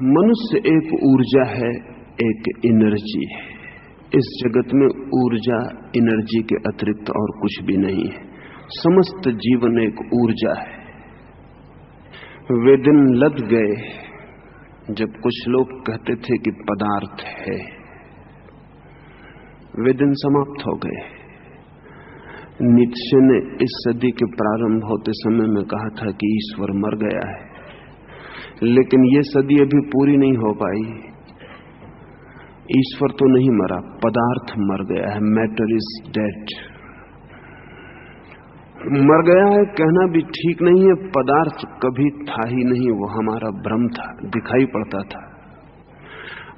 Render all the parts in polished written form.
मनुष्य एक ऊर्जा है, एक एनर्जी है। इस जगत में ऊर्जा एनर्जी के अतिरिक्त और कुछ भी नहीं है। समस्त जीवन एक ऊर्जा है। वे दिन लद गए जब कुछ लोग कहते थे कि पदार्थ है। वे दिन समाप्त हो गए। नीत्शे ने इस सदी के प्रारंभ होते समय में कहा था कि ईश्वर मर गया है, लेकिन ये सदी अभी पूरी नहीं हो पाई। ईश्वर तो नहीं मरा, पदार्थ मर गया है। Matter is dead. मर गया है कहना भी ठीक नहीं है। पदार्थ कभी था ही नहीं, वो हमारा भ्रम था, दिखाई पड़ता था।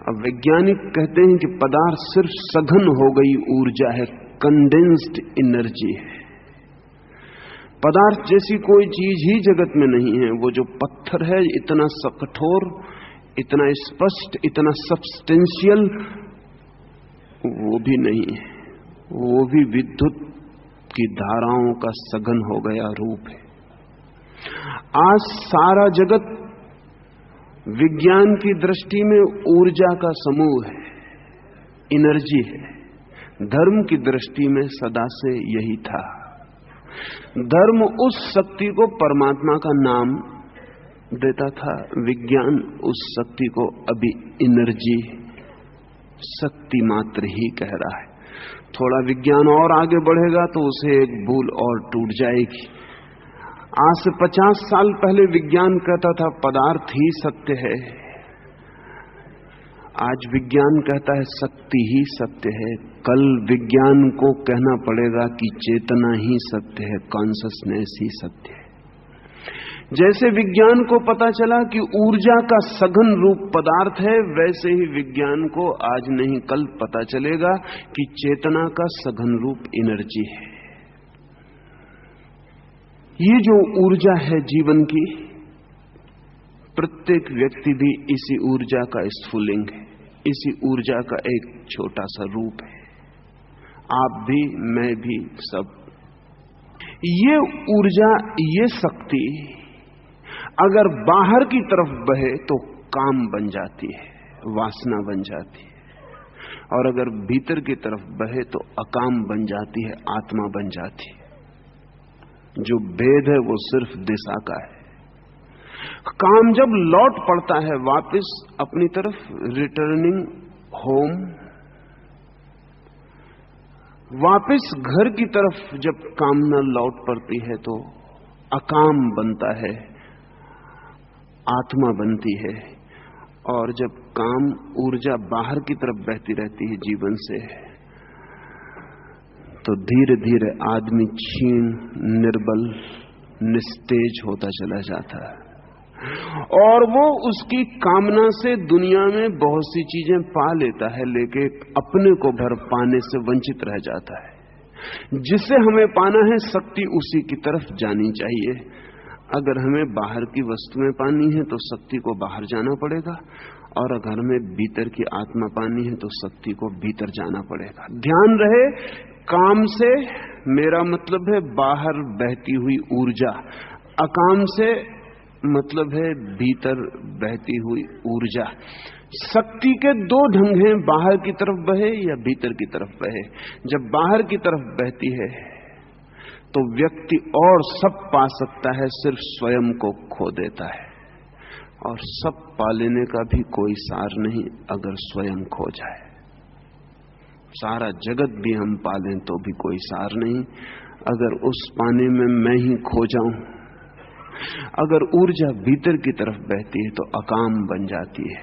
अब वैज्ञानिक कहते हैं कि पदार्थ सिर्फ सघन हो गई ऊर्जा है, कंडेंस्ड एनर्जी है। पदार्थ जैसी कोई चीज ही जगत में नहीं है। वो जो पत्थर है, इतना कठोर, इतना स्पष्ट, इतना सब्सटेंशियल, वो भी नहीं है। वो भी विद्युत की धाराओं का सघन हो गया रूप है। आज सारा जगत विज्ञान की दृष्टि में ऊर्जा का समूह है, एनर्जी है। धर्म की दृष्टि में सदा से यही था। धर्म उस शक्ति को परमात्मा का नाम देता था, विज्ञान उस शक्ति को अभी एनर्जी, शक्ति मात्र ही कह रहा है। थोड़ा विज्ञान और आगे बढ़ेगा तो उसे एक भूल और टूट जाएगी। आज से 50 साल पहले विज्ञान कहता था पदार्थ ही सत्य है। आज विज्ञान कहता है शक्ति ही सत्य है। कल विज्ञान को कहना पड़ेगा कि चेतना ही सत्य है, कॉन्शसनेस ही सत्य है। जैसे विज्ञान को पता चला कि ऊर्जा का सघन रूप पदार्थ है, वैसे ही विज्ञान को आज नहीं कल पता चलेगा कि चेतना का सघन रूप एनर्जी है। ये जो ऊर्जा है जीवन की, प्रत्येक व्यक्ति भी इसी ऊर्जा का स्फुलिंग है, इसी ऊर्जा का एक छोटा सा रूप है। आप भी, मैं भी, सब। ये ऊर्जा, ये शक्ति अगर बाहर की तरफ बहे तो काम बन जाती है, वासना बन जाती है। और अगर भीतर की तरफ बहे तो अकाम बन जाती है, आत्मा बन जाती है। जो भेद है वो सिर्फ दिशा का है। काम जब लौट पड़ता है वापस अपनी तरफ, रिटर्निंग होम, वापस घर की तरफ जब कामना लौट पड़ती है तो अकाम बनता है, आत्मा बनती है। और जब काम ऊर्जा बाहर की तरफ बहती रहती है जीवन से, तो धीरे धीरे आदमी क्षीण, निर्बल, निस्तेज होता चला जाता है। और वो उसकी कामना से दुनिया में बहुत सी चीजें पा लेता है, लेकिन अपने को भर पाने से वंचित रह जाता है। जिसे हमें पाना है, शक्ति उसी की तरफ जानी चाहिए। अगर हमें बाहर की वस्तुएं पानी है तो शक्ति को बाहर जाना पड़ेगा, और अगर हमें भीतर की आत्मा पानी है तो शक्ति को भीतर जाना पड़ेगा। ध्यान रहे, काम से मेरा मतलब है बाहर बहती हुई ऊर्जा, अकाम से मतलब है भीतर बहती हुई ऊर्जा। शक्ति के दो ढंग हैं, बाहर की तरफ बहे या भीतर की तरफ बहे। जब बाहर की तरफ बहती है तो व्यक्ति और सब पा सकता है, सिर्फ स्वयं को खो देता है। और सब पा लेने का भी कोई सार नहीं अगर स्वयं खो जाए। सारा जगत भी हम पा लें तो भी कोई सार नहीं अगर उस पाने में मैं ही खो जाऊं। अगर ऊर्जा भीतर की तरफ बहती है तो अकाम बन जाती है।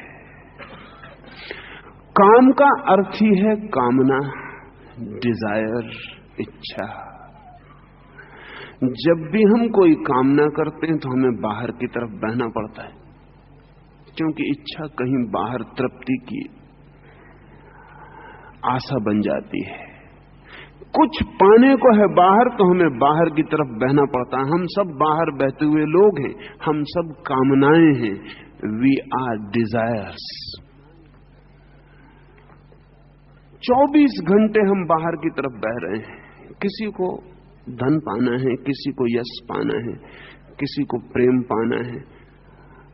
काम का अर्थ ही है कामना, डिजायर, इच्छा। जब भी हम कोई कामना करते हैं तो हमें बाहर की तरफ बहना पड़ता है, क्योंकि इच्छा कहीं बाहर तृप्ति की आशा बन जाती है। कुछ पाने को है बाहर तो हमें बाहर की तरफ बहना पड़ता है। हम सब बाहर बहते हुए लोग हैं, हम सब कामनाएं हैं। We are desires. 24 घंटे हम बाहर की तरफ बह रहे हैं। किसी को धन पाना है, किसी को यश पाना है, किसी को प्रेम पाना है,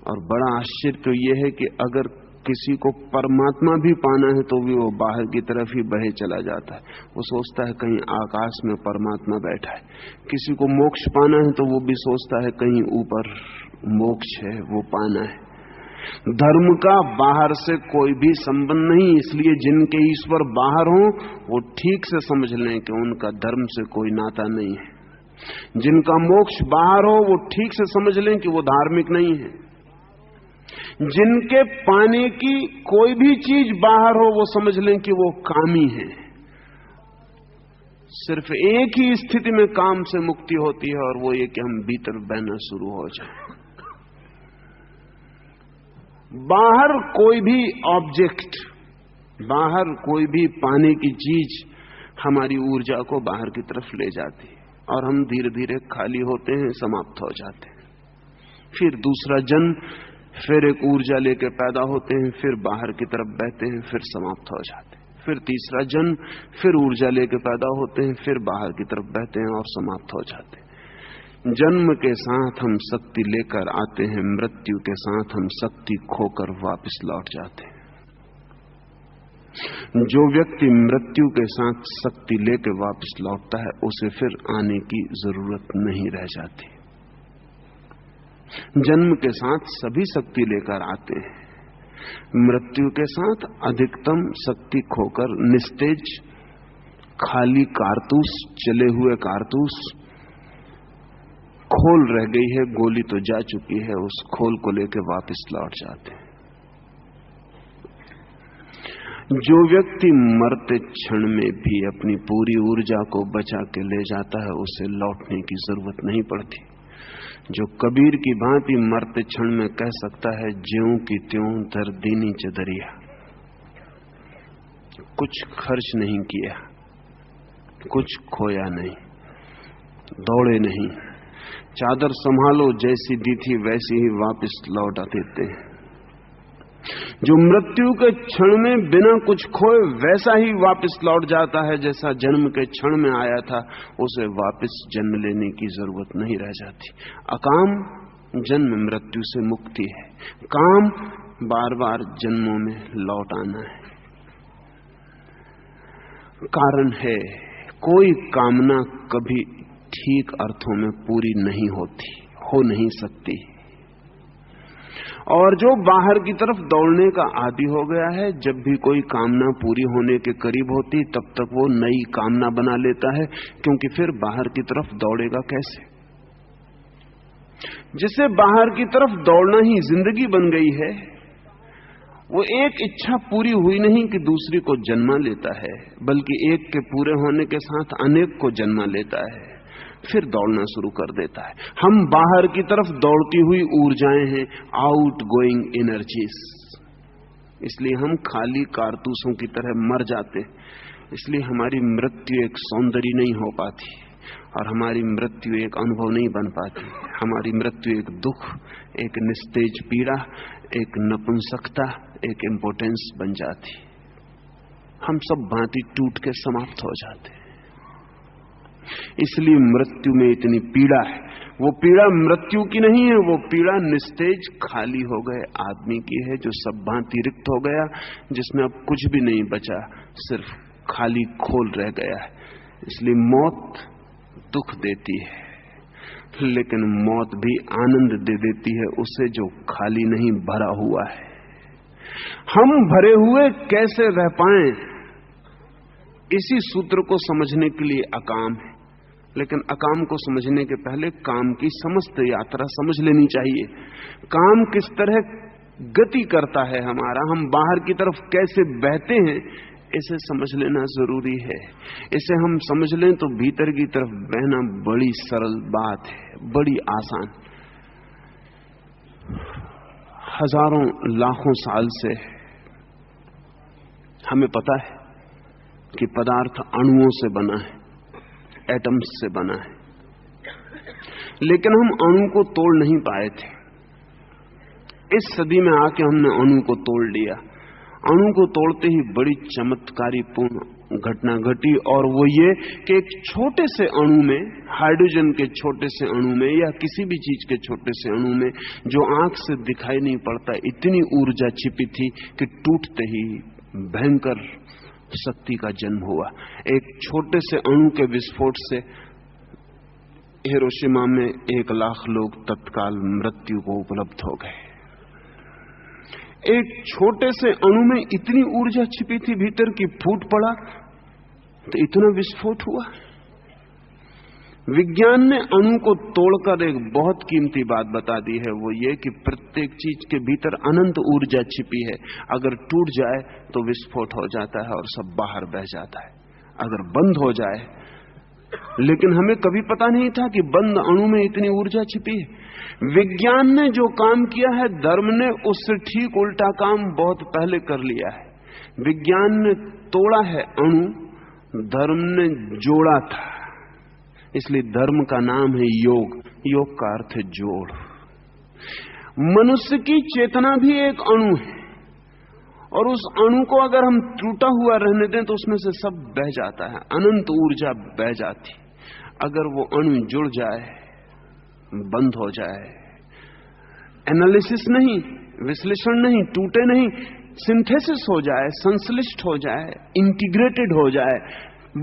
और बड़ा आश्चर्य तो यह है कि अगर किसी को परमात्मा भी पाना है तो भी वो बाहर की तरफ ही बहे चला जाता है। वो सोचता है कहीं आकाश में परमात्मा बैठा है। किसी को मोक्ष पाना है तो वो भी सोचता है कहीं ऊपर मोक्ष है, वो पाना है। धर्म का बाहर से कोई भी संबंध नहीं, इसलिए जिनके ईश्वर बाहर हो वो ठीक से समझ लें कि उनका धर्म से कोई नाता नहीं है। जिनका मोक्ष बाहर हो वो ठीक से समझ लें कि वो धार्मिक नहीं है। जिनके पाने की कोई भी चीज बाहर हो वो समझ लें कि वो कामी है। सिर्फ एक ही स्थिति में काम से मुक्ति होती है और वो ये कि हम भीतर बहना शुरू हो जाए। बाहर कोई भी ऑब्जेक्ट, बाहर कोई भी पाने की चीज हमारी ऊर्जा को बाहर की तरफ ले जाती है और हम धीरे धीरे खाली होते हैं, समाप्त हो जाते हैं। फिर दूसरा जन्म, फिर एक ऊर्जा लेकर पैदा होते हैं, फिर बाहर की तरफ बहते हैं, फिर समाप्त हो जाते हैं। फिर तीसरा जन्म, फिर ऊर्जा लेकर पैदा होते हैं, फिर बाहर की तरफ बहते हैं और समाप्त हो जाते हैं। जन्म के साथ हम शक्ति लेकर आते हैं, मृत्यु के साथ हम शक्ति खोकर वापस लौट जाते हैं। जो व्यक्ति मृत्यु के साथ शक्ति लेकर वापस लौटता है उसे फिर आने की जरूरत नहीं रह जाती। जन्म के साथ सभी शक्ति लेकर आते हैं, मृत्यु के साथ अधिकतम शक्ति खोकर निस्तेज खाली कारतूस, चले हुए कारतूस, खोल रह गई है, गोली तो जा चुकी है, उस खोल को लेकर वापस लौट जाते हैं। जो व्यक्ति मरते क्षण में भी अपनी पूरी ऊर्जा को बचा के ले जाता है उसे लौटने की जरूरत नहीं पड़ती। जो कबीर की भांति मरते क्षण में कह सकता है, ज्यों की त्यों दर दीनी चदरिया, कुछ खर्च नहीं किया, कुछ खोया नहीं, दौड़े नहीं, चादर संभालो, जैसी दी थी वैसी ही वापस लौटा देते हैं। जो मृत्यु के क्षण में बिना कुछ खोए वैसा ही वापस लौट जाता है जैसा जन्म के क्षण में आया था, उसे वापस जन्म लेने की जरूरत नहीं रह जाती। अकाम जन्म मृत्यु से मुक्ति है, काम बार बार जन्मों में लौट आना है। कारण है, कोई कामना कभी ठीक अर्थों में पूरी नहीं होती, हो नहीं सकती। और जो बाहर की तरफ दौड़ने का आदी हो गया है, जब भी कोई कामना पूरी होने के करीब होती तब तक वो नई कामना बना लेता है, क्योंकि फिर बाहर की तरफ दौड़ेगा कैसे। जिसे बाहर की तरफ दौड़ना ही जिंदगी बन गई है, वो एक इच्छा पूरी हुई नहीं कि दूसरी को जन्मा लेता है, बल्कि एक के पूरे होने के साथ अनेक को जन्मा लेता है, फिर दौड़ना शुरू कर देता है। हम बाहर की तरफ दौड़ती हुई ऊर्जाएं हैं, आउट गोइंग एनर्जीज, इसलिए हम खाली कारतूसों की तरह मर जाते। इसलिए हमारी मृत्यु एक सौंदर्य नहीं हो पाती और हमारी मृत्यु एक अनुभव नहीं बन पाती। हमारी मृत्यु एक दुख, एक निस्तेज पीड़ा, एक नपुंसकता, एक इम्पोर्टेंस बन जाती। हम सब भांति टूट के समाप्त हो जाते हैं। इसलिए मृत्यु में इतनी पीड़ा है। वो पीड़ा मृत्यु की नहीं है, वो पीड़ा निस्तेज खाली हो गए आदमी की है, जो सब भांति रिक्त हो गया, जिसमें अब कुछ भी नहीं बचा, सिर्फ खाली खोल रह गया है। इसलिए मौत दुख देती है, लेकिन मौत भी आनंद दे देती है उसे जो खाली नहीं भरा हुआ है। हम भरे हुए कैसे रह पाएं, इसी सूत्र को समझने के लिए अकाम है। लेकिन अकाम को समझने के पहले काम की समस्त यात्रा समझ लेनी चाहिए। काम किस तरह गति करता है हमारा, हम बाहर की तरफ कैसे बहते हैं, इसे समझ लेना जरूरी है। इसे हम समझ लें तो भीतर की तरफ बहना बड़ी सरल बात है, बड़ी आसान। हजारों लाखों साल से हमें पता है कि पदार्थ अणुओं से बना है, एटम्स से बना है, लेकिन हम अणु को तोड़ नहीं पाए थे। इस सदी में आके हमने अणु को तोड़ लिया। अणु को तोड़ते ही बड़ी चमत्कारीपूर्ण घटना घटी, और वो ये कि एक छोटे से अणु में, हाइड्रोजन के छोटे से अणु में या किसी भी चीज के छोटे से अणु में जो आंख से दिखाई नहीं पड़ता, इतनी ऊर्जा छिपी थी कि टूटते ही भयंकर शक्ति का जन्म हुआ। एक छोटे से अणु के विस्फोट से हिरोशिमा में 1 लाख लोग तत्काल मृत्यु को उपलब्ध हो गए। एक छोटे से अणु में इतनी ऊर्जा छिपी थी भीतर की फूट पड़ा तो इतना विस्फोट हुआ। विज्ञान ने अणु को तोड़कर एक बहुत कीमती बात बता दी है, वो ये कि प्रत्येक चीज के भीतर अनंत ऊर्जा छिपी है। अगर टूट जाए तो विस्फोट हो जाता है और सब बाहर बह जाता है, अगर बंद हो जाए। लेकिन हमें कभी पता नहीं था कि बंद अणु में इतनी ऊर्जा छिपी है। विज्ञान ने जो काम किया है, धर्म ने उससे ठीक उल्टा काम बहुत पहले कर लिया है। विज्ञान ने तोड़ा है अणु, धर्म ने जोड़ा था। इसलिए धर्म का नाम है योग। योग का अर्थ है जोड़। मनुष्य की चेतना भी एक अणु है, और उस अणु को अगर हम टूटा हुआ रहने दें तो उसमें से सब बह जाता है, अनंत ऊर्जा बह जाती। अगर वो अणु जुड़ जाए, बंद हो जाए, एनालिसिस नहीं, विश्लेषण नहीं, टूटे नहीं, सिंथेसिस हो जाए, संश्लिष्ट हो जाए, इंटीग्रेटेड हो जाए,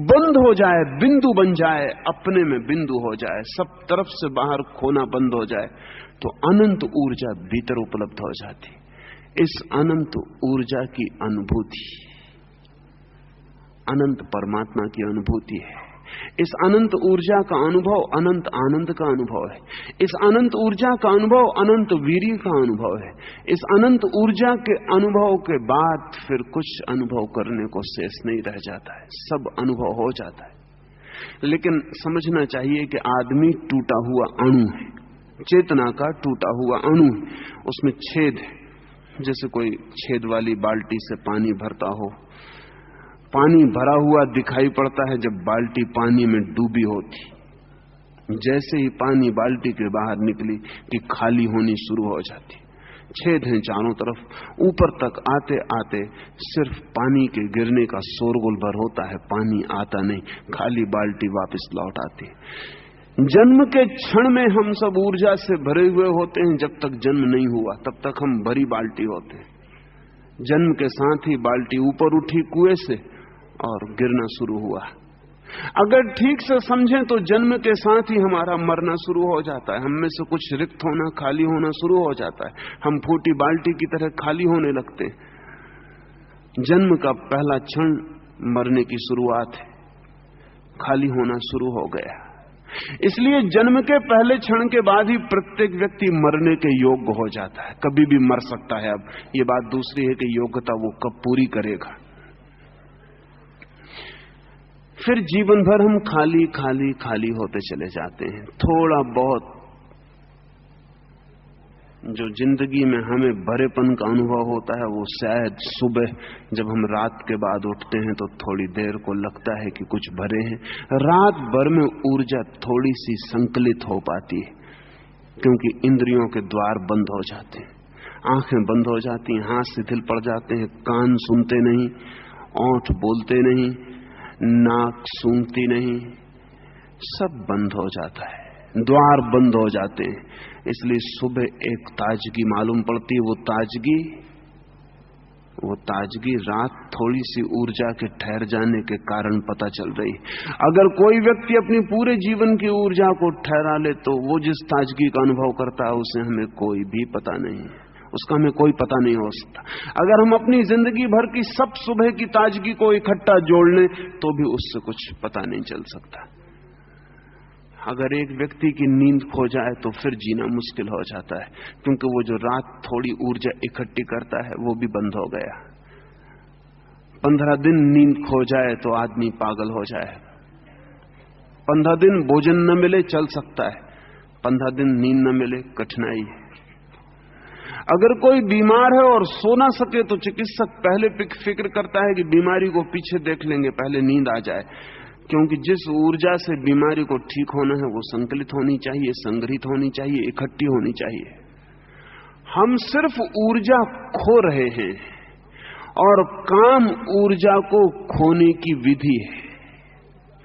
बंद हो जाए, बिंदु बन जाए, अपने में बिंदु हो जाए, सब तरफ से बाहर खोना बंद हो जाए, तो अनंत ऊर्जा भीतर उपलब्ध हो जाती। इस अनंत ऊर्जा की अनुभूति अनंत परमात्मा की अनुभूति है। इस अनंत ऊर्जा का अनुभव अनंत आनंद का अनुभव है। इस अनंत ऊर्जा का अनुभव अनंत वीर्य का अनुभव है। इस अनंत ऊर्जा के अनुभव के बाद फिर कुछ अनुभव करने को शेष नहीं रह जाता है, सब अनुभव हो जाता है। लेकिन समझना चाहिए कि आदमी टूटा हुआ अणु है, चेतना का टूटा हुआ अणु है। उसमें छेद है, जैसे कोई छेद वाली बाल्टी से पानी भरता हो। पानी भरा हुआ दिखाई पड़ता है जब बाल्टी पानी में डूबी होती। जैसे ही पानी बाल्टी के बाहर निकली कि खाली होनी शुरू हो जाती। छेद हैं चारों तरफ, ऊपर तक आते आते सिर्फ पानी के गिरने का शोरगुल भर होता है, पानी आता नहीं, खाली बाल्टी वापस लौट आती। जन्म के क्षण में हम सब ऊर्जा से भरे हुए होते हैं। जब तक जन्म नहीं हुआ तब तक हम भरी बाल्टी होते हैं। जन्म के साथ ही बाल्टी ऊपर उठी कुएं से और गिरना शुरू हुआ। अगर ठीक से समझें तो जन्म के साथ ही हमारा मरना शुरू हो जाता है। हम में से कुछ रिक्त होना, खाली होना शुरू हो जाता है। हम फूटी बाल्टी की तरह खाली होने लगते हैं। जन्म का पहला क्षण मरने की शुरुआत है, खाली होना शुरू हो गया। इसलिए जन्म के पहले क्षण के बाद ही प्रत्येक व्यक्ति मरने के योग्य हो जाता है। कभी भी मर सकता है। अब ये बात दूसरी है कि योग्यता वो कब पूरी करेगा। फिर जीवन भर हम खाली खाली खाली होते चले जाते हैं। थोड़ा बहुत जो जिंदगी में हमें भरेपन का अनुभव होता है वो शायद सुबह जब हम रात के बाद उठते हैं तो थोड़ी देर को लगता है कि कुछ भरे हैं। रात भर में ऊर्जा थोड़ी सी संकलित हो पाती है, क्योंकि इंद्रियों के द्वार बंद हो जाते हैं, आंखें बंद हो जाती हैं, हाथ शिथिल पड़ जाते हैं, कान सुनते नहीं, ओंठ बोलते नहीं, नाक सूंघती नहीं, सब बंद हो जाता है, द्वार बंद हो जाते हैं। इसलिए सुबह एक ताजगी मालूम पड़ती है। वो ताजगी रात थोड़ी सी ऊर्जा के ठहर जाने के कारण पता चल रही। अगर कोई व्यक्ति अपनी पूरे जीवन की ऊर्जा को ठहरा ले तो वो जिस ताजगी का अनुभव करता है उसे हमें कोई भी पता नहीं, उसका हमें कोई पता नहीं हो सकता। अगर हम अपनी जिंदगी भर की सब सुबह की ताजगी को इकट्ठा जोड़ लें तो भी उससे कुछ पता नहीं चल सकता। अगर एक व्यक्ति की नींद खो जाए तो फिर जीना मुश्किल हो जाता है, क्योंकि वो जो रात थोड़ी ऊर्जा इकट्ठी करता है वो भी बंद हो गया। 15 दिन नींद खो जाए तो आदमी पागल हो जाए। 15 दिन भोजन न मिले चल सकता है, 15 दिन नींद न मिले कठिनाई है। अगर कोई बीमार है और सो ना सके तो चिकित्सक पहले फिक्र करता है कि बीमारी को पीछे देख लेंगे, पहले नींद आ जाए, क्योंकि जिस ऊर्जा से बीमारी को ठीक होना है वो संकलित होनी चाहिए, संग्रहित होनी चाहिए, इकट्ठी होनी चाहिए। हम सिर्फ ऊर्जा खो रहे हैं और काम ऊर्जा को खोने की विधि है।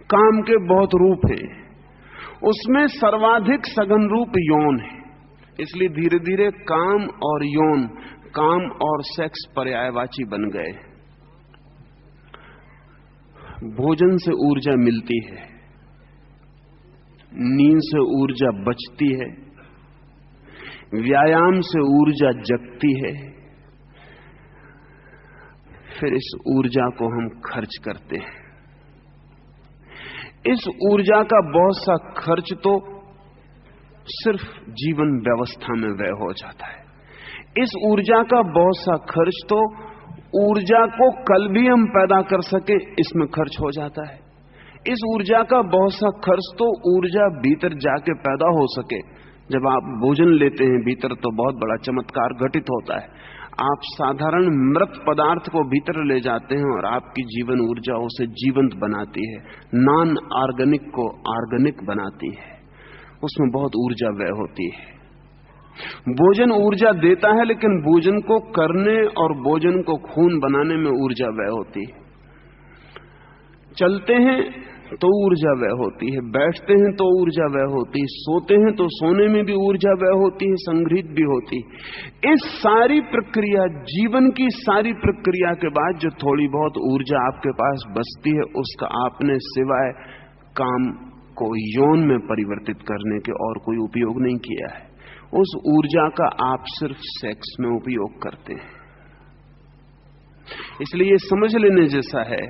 काम के बहुत रूप हैं, उसमें सर्वाधिक सघन रूप यौन है। इसलिए धीरे धीरे काम और यौन, काम और सेक्स पर्यायवाची बन गए। भोजन से ऊर्जा मिलती है, नींद से ऊर्जा बचती है, व्यायाम से ऊर्जा जगती है, फिर इस ऊर्जा को हम खर्च करते हैं। इस ऊर्जा का बहुत सा खर्च तो सिर्फ जीवन व्यवस्था में व्यय हो जाता है। इस ऊर्जा का बहुत सा खर्च तो ऊर्जा को कल भी हम पैदा कर सके इसमें खर्च हो जाता है। इस ऊर्जा का बहुत सा खर्च तो ऊर्जा भीतर जाके पैदा हो सके। जब आप भोजन लेते हैं भीतर तो बहुत बड़ा चमत्कार घटित होता है। आप साधारण मृत पदार्थ को भीतर ले जाते हैं और आपकी जीवन ऊर्जा उसे जीवंत बनाती है, नॉन ऑर्गेनिक को ऑर्गेनिक बनाती है, उसमें बहुत ऊर्जा व्यय होती है। भोजन ऊर्जा देता है, लेकिन भोजन को करने और भोजन को खून बनाने में ऊर्जा व्यय होती है। चलते हैं तो ऊर्जा व्यय होती है, बैठते हैं तो ऊर्जा व्यय होती है, सोते हैं तो सोने में भी ऊर्जा व्यय होती है, संग्रहित भी होती है। इस सारी प्रक्रिया, जीवन की सारी प्रक्रिया के बाद जो थोड़ी बहुत ऊर्जा आपके पास बचती है, उसका आपने सिवाय काम को यौन में परिवर्तित करने के और कोई उपयोग नहीं किया है। उस ऊर्जा का आप सिर्फ सेक्स में उपयोग करते हैं। इसलिए ये समझ लेने जैसा है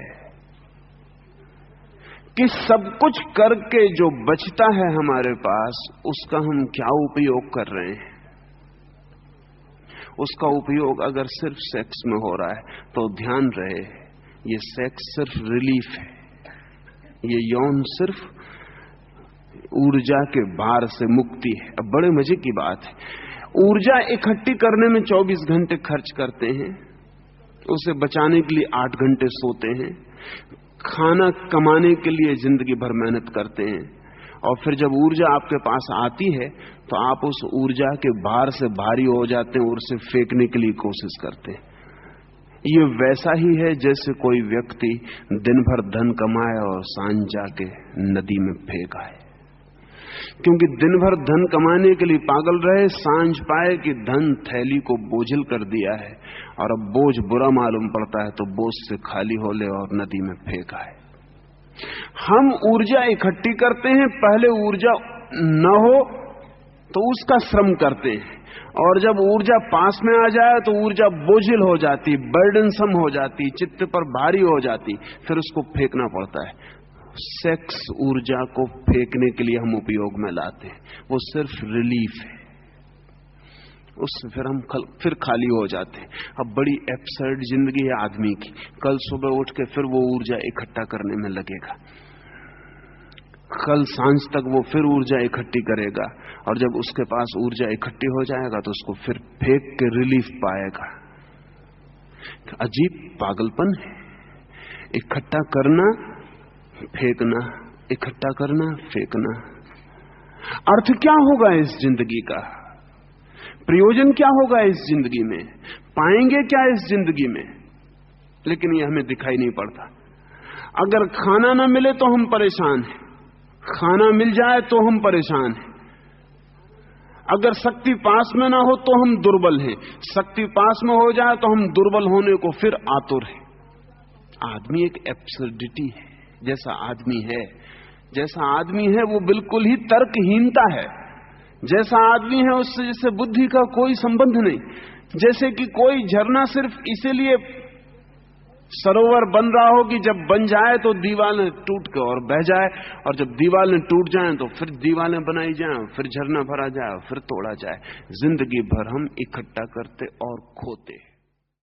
कि सब कुछ करके जो बचता है हमारे पास, उसका हम क्या उपयोग कर रहे हैं। उसका उपयोग अगर सिर्फ सेक्स में हो रहा है तो ध्यान रहे, ये सेक्स सिर्फ रिलीफ है, ये यौन सिर्फ ऊर्जा के भार से मुक्ति है। अब बड़े मजे की बात है, ऊर्जा इकट्ठी करने में 24 घंटे खर्च करते हैं, उसे बचाने के लिए 8 घंटे सोते हैं, खाना कमाने के लिए जिंदगी भर मेहनत करते हैं, और फिर जब ऊर्जा आपके पास आती है तो आप उस ऊर्जा के भार से भारी हो जाते हैं और उसे फेंकने के लिए कोशिश करते हैं। ये वैसा ही है जैसे कोई व्यक्ति दिन भर धन कमाए और सांझ जाके नदी में फेंक आए। क्योंकि दिन भर धन कमाने के लिए पागल रहे, सांझ पाए कि धन थैली को बोझिल कर दिया है और अब बोझ बुरा मालूम पड़ता है, तो बोझ से खाली हो ले और नदी में फेंका है। हम ऊर्जा इकट्ठी करते हैं, पहले ऊर्जा न हो तो उसका श्रम करते हैं, और जब ऊर्जा पास में आ जाए तो ऊर्जा बोझिल हो जाती, बर्डनसम हो जाती, चित्त पर भारी हो जाती, फिर उसको फेंकना पड़ता है। सेक्स ऊर्जा को फेंकने के लिए हम उपयोग में लाते हैं, वो सिर्फ रिलीफ है, उससे फिर हम फिर खाली हो जाते हैं। अब बड़ी एब्सर्ड जिंदगी है आदमी की, कल सुबह उठ के फिर वो ऊर्जा इकट्ठा करने में लगेगा, कल सांझ तक वो फिर ऊर्जा इकट्ठी करेगा, और जब उसके पास ऊर्जा इकट्ठी हो जाएगा तो उसको फिर फेंक के रिलीफ पाएगा। अजीब पागलपन है, इकट्ठा करना फेंकना, इकट्ठा करना फेंकना। अर्थ क्या होगा इस जिंदगी का, प्रयोजन क्या होगा इस जिंदगी में, पाएंगे क्या इस जिंदगी में? लेकिन ये हमें दिखाई नहीं पड़ता। अगर खाना ना मिले तो हम परेशान हैं, खाना मिल जाए तो हम परेशान हैं। अगर शक्ति पास में ना हो तो हम दुर्बल हैं, शक्ति पास में हो जाए तो हम दुर्बल होने को फिर आतुर हैं। आदमी एक एब्सर्डिटी है। जैसा आदमी है वो बिल्कुल ही तर्कहीनता है। जैसा आदमी है उससे जैसे बुद्धि का कोई संबंध नहीं। जैसे कि कोई झरना सिर्फ इसीलिए सरोवर बन रहा हो कि जब बन जाए तो दीवारें टूट के और बह जाए, और जब दीवारें टूट जाएं तो फिर दीवारें बनाई जाएं, फिर झरना भरा जाए, फिर तोड़ा जाए। जिंदगी भर हम इकट्ठा करते और खोते।